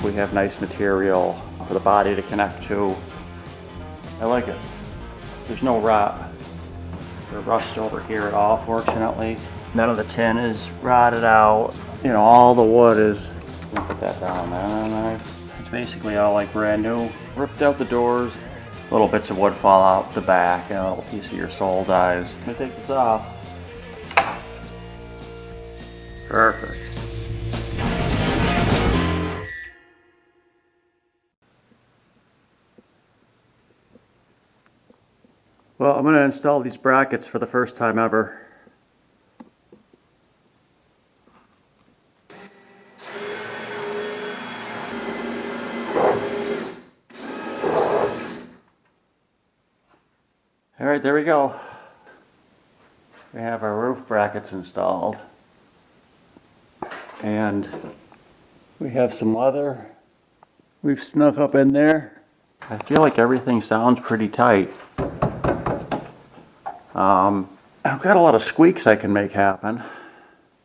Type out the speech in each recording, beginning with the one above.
we have nice material for the body to connect to. I like it. There's no rot or rust over here at all, fortunately. None of the tin is rotted out. You know, all the wood is, let me put that down there, nice. It's basically all like brand new. Ripped out the doors. Little bits of wood fall out the back and a little piece of your sole dies. I'm gonna take this off. Perfect. Well, I'm going to install these brackets for the first time ever. Alright, there we go. We have our roof brackets installed. And we have some leather we've snuck up in there. I feel like everything sounds pretty tight. I've got a lot of squeaks I can make happen.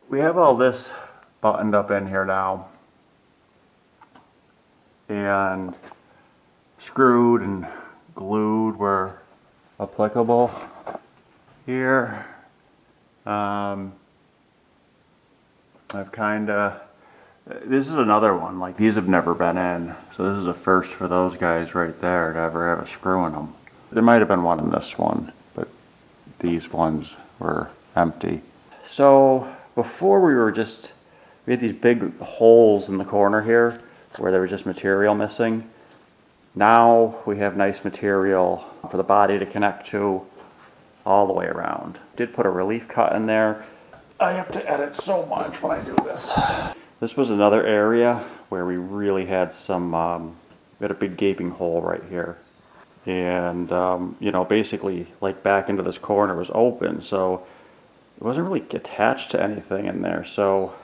We have all this buttoned up in here now. And screwed and glued where applicable. Here, I've this is another one, like these have never been in, so this is a first for those guys right there to ever have a screw in them. There might have been one in this one, but these ones were empty. So before we had these big holes in the corner here where there was just material missing. Now we have nice material for the body to connect to all the way around. Did put a relief cut in there. I have to edit so much when I do this. This was another area where we really had some, we had a big gaping hole right here. And, you know, basically like back into this corner was open, so it wasn't really attached to anything in there. So,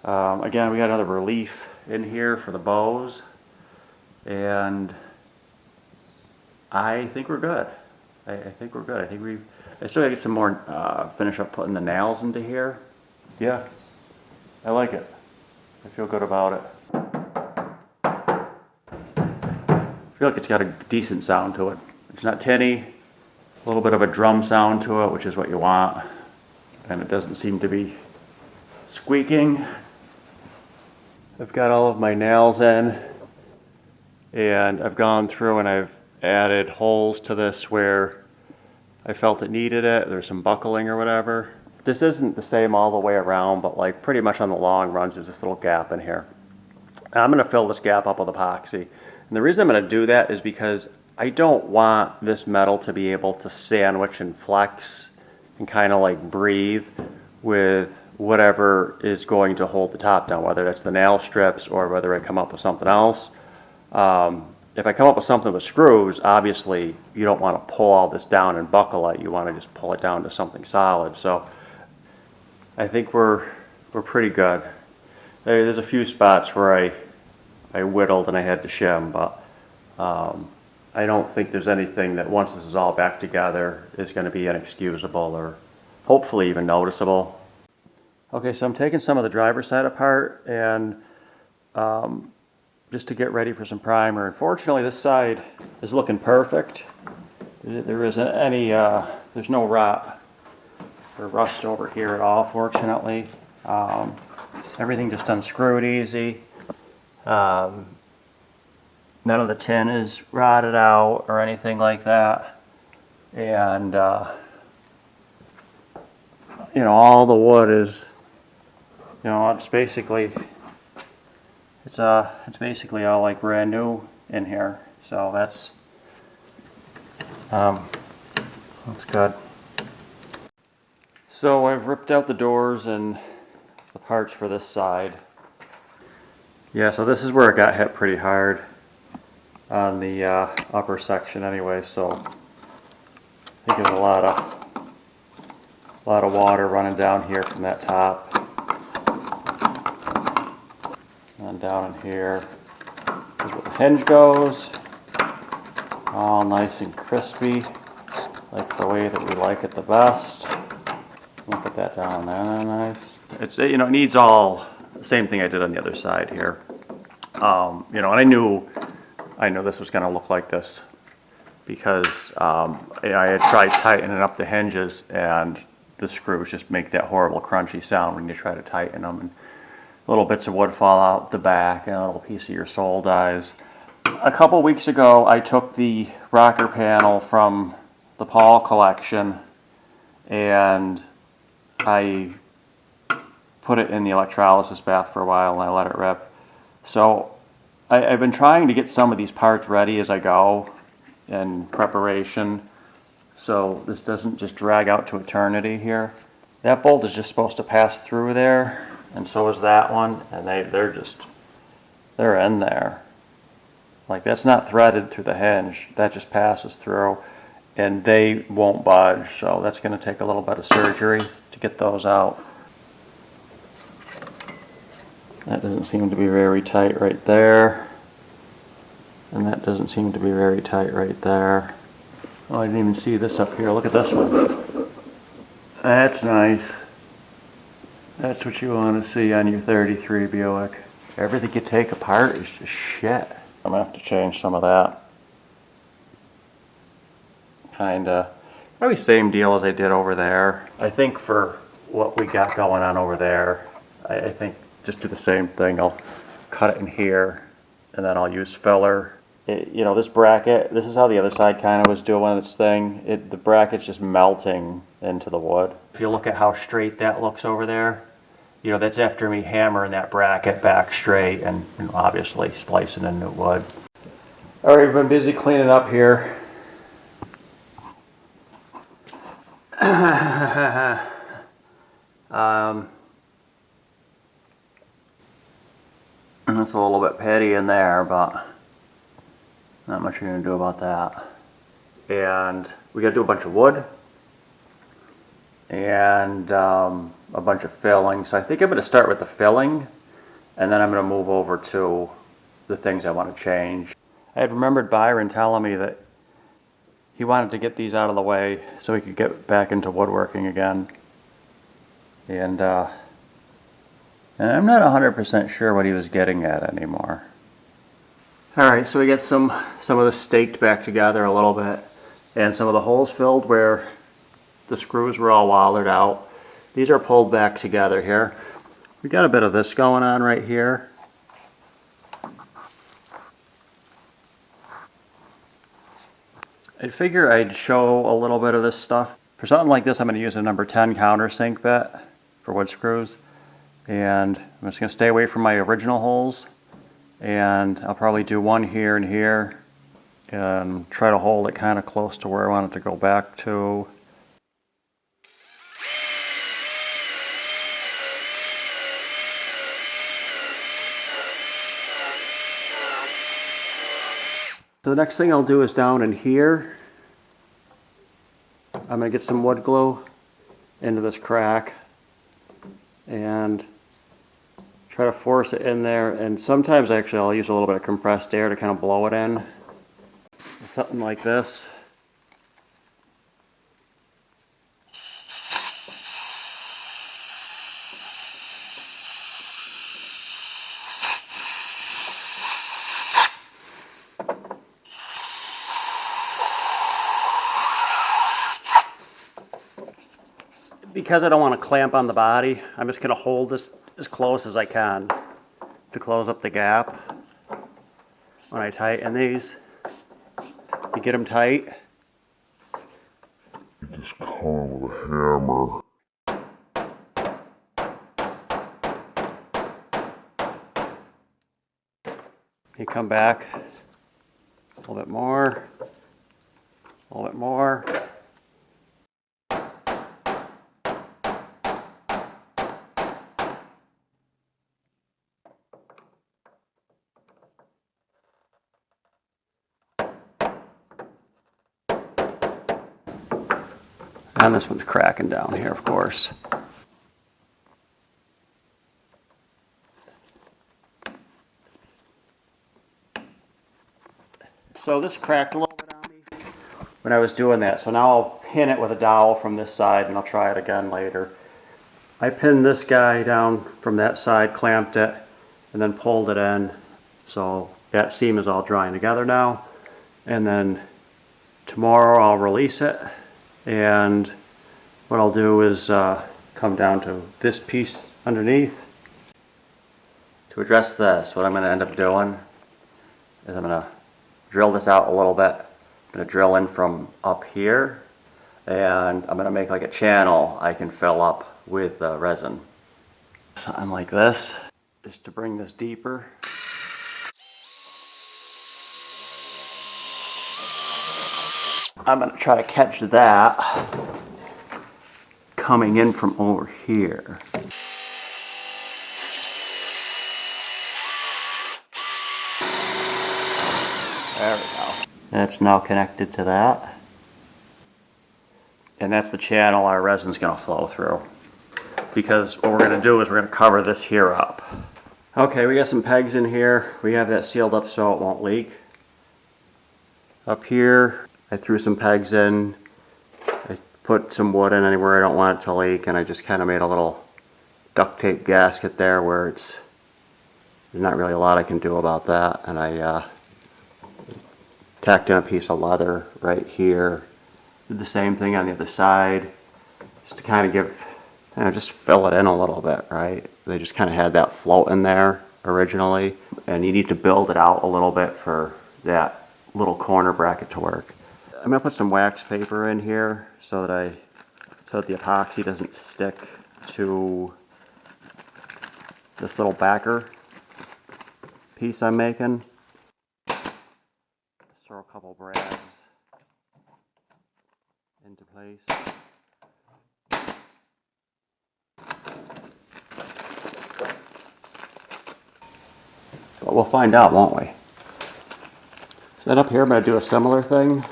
again, we got another relief in here for the bows. And I think we're good. I think we're good. I still gotta get some more, finish up putting the nails into here. Yeah, I like it. I feel good about it. I feel like it's got a decent sound to it. It's not tinny, a little bit of a drum sound to it, which is what you want. And it doesn't seem to be squeaking. I've got all of my nails in. And I've gone through and I've added holes to this where I felt it needed it. There's some buckling or whatever. This isn't the same all the way around, but like pretty much on the long runs, there's this little gap in here. And I'm gonna fill this gap up with epoxy. And the reason I'm gonna do that is because I don't want this metal to be able to sandwich and flex and kind of like breathe with whatever is going to hold the top down, whether it's the nail strips or whether I come up with something else. If I come up with something with screws, obviously you don't want to pull all this down and buckle it. You want to just pull it down to something solid. So I think we're pretty good. There's a few spots where I whittled and I had to shim, but I don't think there's anything that once this is all back together is going to be inexcusable or hopefully even noticeable. Okay, so I'm taking some of the driver's side apart and just to get ready for some primer. Unfortunately, this side is looking perfect. There isn't any, there's no rot or rust over here at all, fortunately. Everything just unscrewed easy. None of the tin is rotted out or anything like that. And, you know, all the wood is, you know, it's basically all like brand new in here, so that's good. So I've ripped out the doors and the parts for this side. Yeah, so this is where it got hit pretty hard on the upper section anyway, so I think there's a lot of water running down here from that top. And down in here is where the hinge goes. All nice and crispy, like the way that we like it the best. I'll put that down there, nice. It's, you know, it needs all the same thing I did on the other side here. You know, and I knew this was going to look like this because I had tried tightening up the hinges, and the screws just make that horrible crunchy sound when you try to tighten them, and little bits of wood fall out the back, and a little piece of your sole dies. A couple weeks ago, I took the rocker panel from the Paul collection, and I put it in the electrolysis bath for a while, and I let it rip. So I've been trying to get some of these parts ready as I go in preparation, so this doesn't just drag out to eternity here. That bolt is just supposed to pass through there, and so is that one, and they're in there. Like, that's not threaded through the hinge, that just passes through, and they won't budge, so that's going to take a little bit of surgery to get those out. That doesn't seem to be very tight right there, and that doesn't seem to be very tight right there. Oh, I didn't even see this up here. Look at this one. That's nice. That's what you want to see on your 33 Buick. Everything you take apart is just shit. I'm going to have to change some of that. Kinda. Probably same deal as I did over there. I think for what we got going on over there, I think just do the same thing. I'll cut it in here, and then I'll use filler. You know, this bracket, this is how the other side kind of was doing its thing. The bracket's just melting into the wood. If you look at how straight that looks over there, you know, that's after me hammering that bracket back straight and, you know, obviously splicing in new wood. All right, we've been busy cleaning up here. And it's a little bit petty in there, but not much you're gonna do about that. And we gotta do a bunch of wood and a bunch of filling. So I think I'm gonna start with the filling, and then I'm gonna move over to the things I want to change. I had remembered Byron telling me that he wanted to get these out of the way so he could get back into woodworking again. And I'm not 100% sure what he was getting at anymore. Alright, so we got some of this staked back together a little bit, and some of the holes filled where the screws were all wallered out. These are pulled back together here. We got a bit of this going on right here. I figure I'd show a little bit of this stuff. For something like this, I'm going to use a number 10 countersink bit for wood screws. And I'm just going to stay away from my original holes. And I'll probably do one here and here. And try to hold it kind of close to where I want it to go back to. So the next thing I'll do is down in here. I'm going to get some wood glue into this crack and try to force it in there. And sometimes actually I'll use a little bit of compressed air to kind of blow it in. Something like this. Because I don't want to clamp on the body, I'm just going to hold this as close as I can to close up the gap. When I tighten these, you get them tight. You just come with a hammer. You come back a little bit more, a little bit more. And this one's cracking down here, of course. So this cracked a little bit on me when I was doing that. So now I'll pin it with a dowel from this side, and I'll try it again later. I pinned this guy down from that side, clamped it, and then pulled it in. So that seam is all drying together now. And then tomorrow I'll release it. And what I'll do is come down to this piece underneath. To address this, what I'm going to end up doing is I'm going to drill this out a little bit. I'm going to drill in from up here, and I'm going to make like a channel I can fill up with resin. Something like this, just to bring this deeper. I'm going to try to catch that coming in from over here. There we go. That's now connected to that. And that's the channel our resin's going to flow through. Because what we're going to do is we're going to cover this here up. Okay, we got some pegs in here. We have that sealed up so it won't leak. Up here, I threw some pegs in. I put some wood in anywhere I don't want it to leak, and I just kind of made a little duct tape gasket there where there's not really a lot I can do about that. And I tacked in a piece of leather right here. Did the same thing on the other side, just to kind of give, just fill it in a little bit, right? They just kind of had that float in there originally, and you need to build it out a little bit for that little corner bracket to work. I'm gonna put some wax paper in here so that the epoxy doesn't stick to this little backer piece I'm making. Throw a couple brads into place. But we'll find out, won't we? So then up here I'm going to do a similar thing.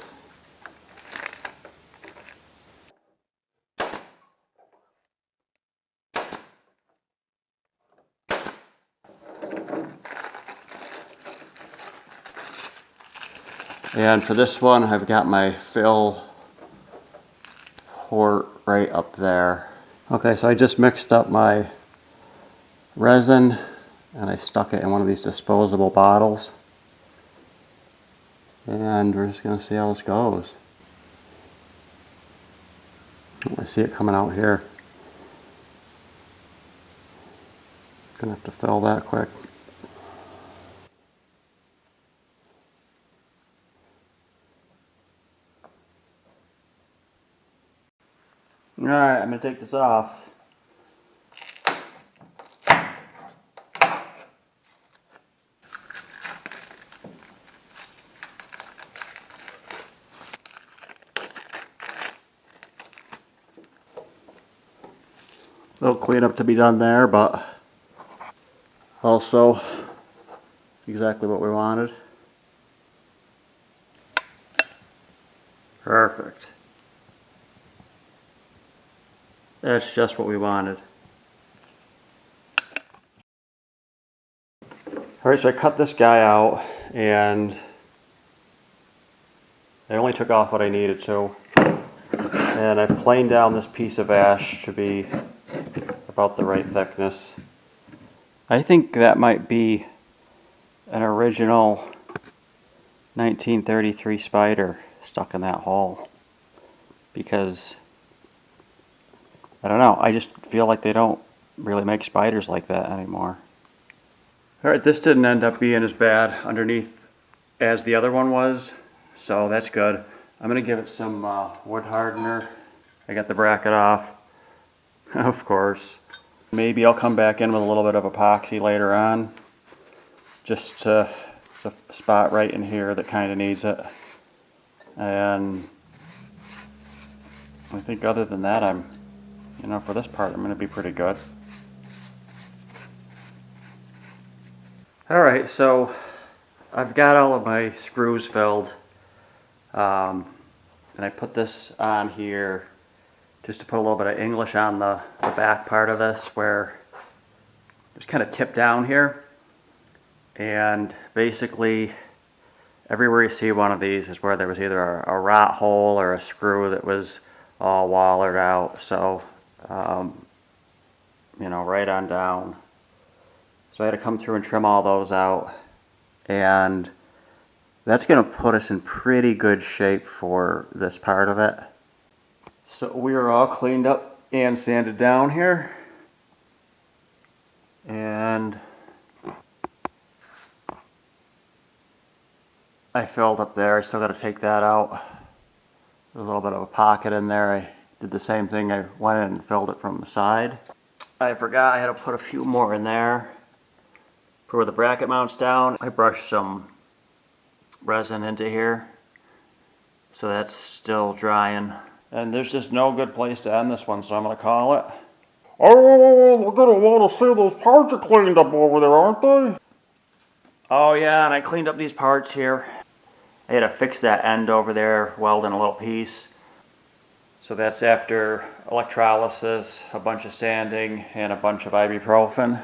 And for this one, I've got my fill port right up there. Okay, so I just mixed up my resin and I stuck it in one of these disposable bottles. And we're just going to see how this goes. I see it coming out here. Gonna have to fill that quick. Alright, I'm going to take this off. A little cleanup to be done there, but also exactly what we wanted. Perfect. That's just what we wanted. Alright, so I cut this guy out and I only took off what I needed to. And I planed down this piece of ash to be about the right thickness. I think that might be an original 1933 Spider stuck in that hole. Because, I don't know, I just feel like they don't really make spiders like that anymore. Alright, this didn't end up being as bad underneath as the other one was, so that's good. I'm going to give it some wood hardener. I got the bracket off, of course. Maybe I'll come back in with a little bit of epoxy later on, just to the spot right in here that kind of needs it. And I think other than that, for this part, I'm going to be pretty good. Alright, so I've got all of my screws filled, and I put this on here just to put a little bit of English on the back part of this where it's kind of tipped down here. And basically everywhere you see one of these is where there was either a rot hole or a screw that was all wallered out. So, right on down. So I had to come through and trim all those out. And that's going to put us in pretty good shape for this part of it. So we are all cleaned up and sanded down here. And I filled up there. I still got to take that out. There's a little bit of a pocket in there. I did the same thing. I went in and filled it from the side. I forgot I had to put a few more in there for where the bracket mounts down. I brushed some resin into here, so that's still drying. And there's just no good place to end this one, so I'm going to call it. Oh, we're gonna want to see those parts are cleaned up over there, aren't they? Oh yeah, and I cleaned up these parts here. I had to fix that end over there, weld in a little piece. So that's after electrolysis, a bunch of sanding, and a bunch of ibuprofen.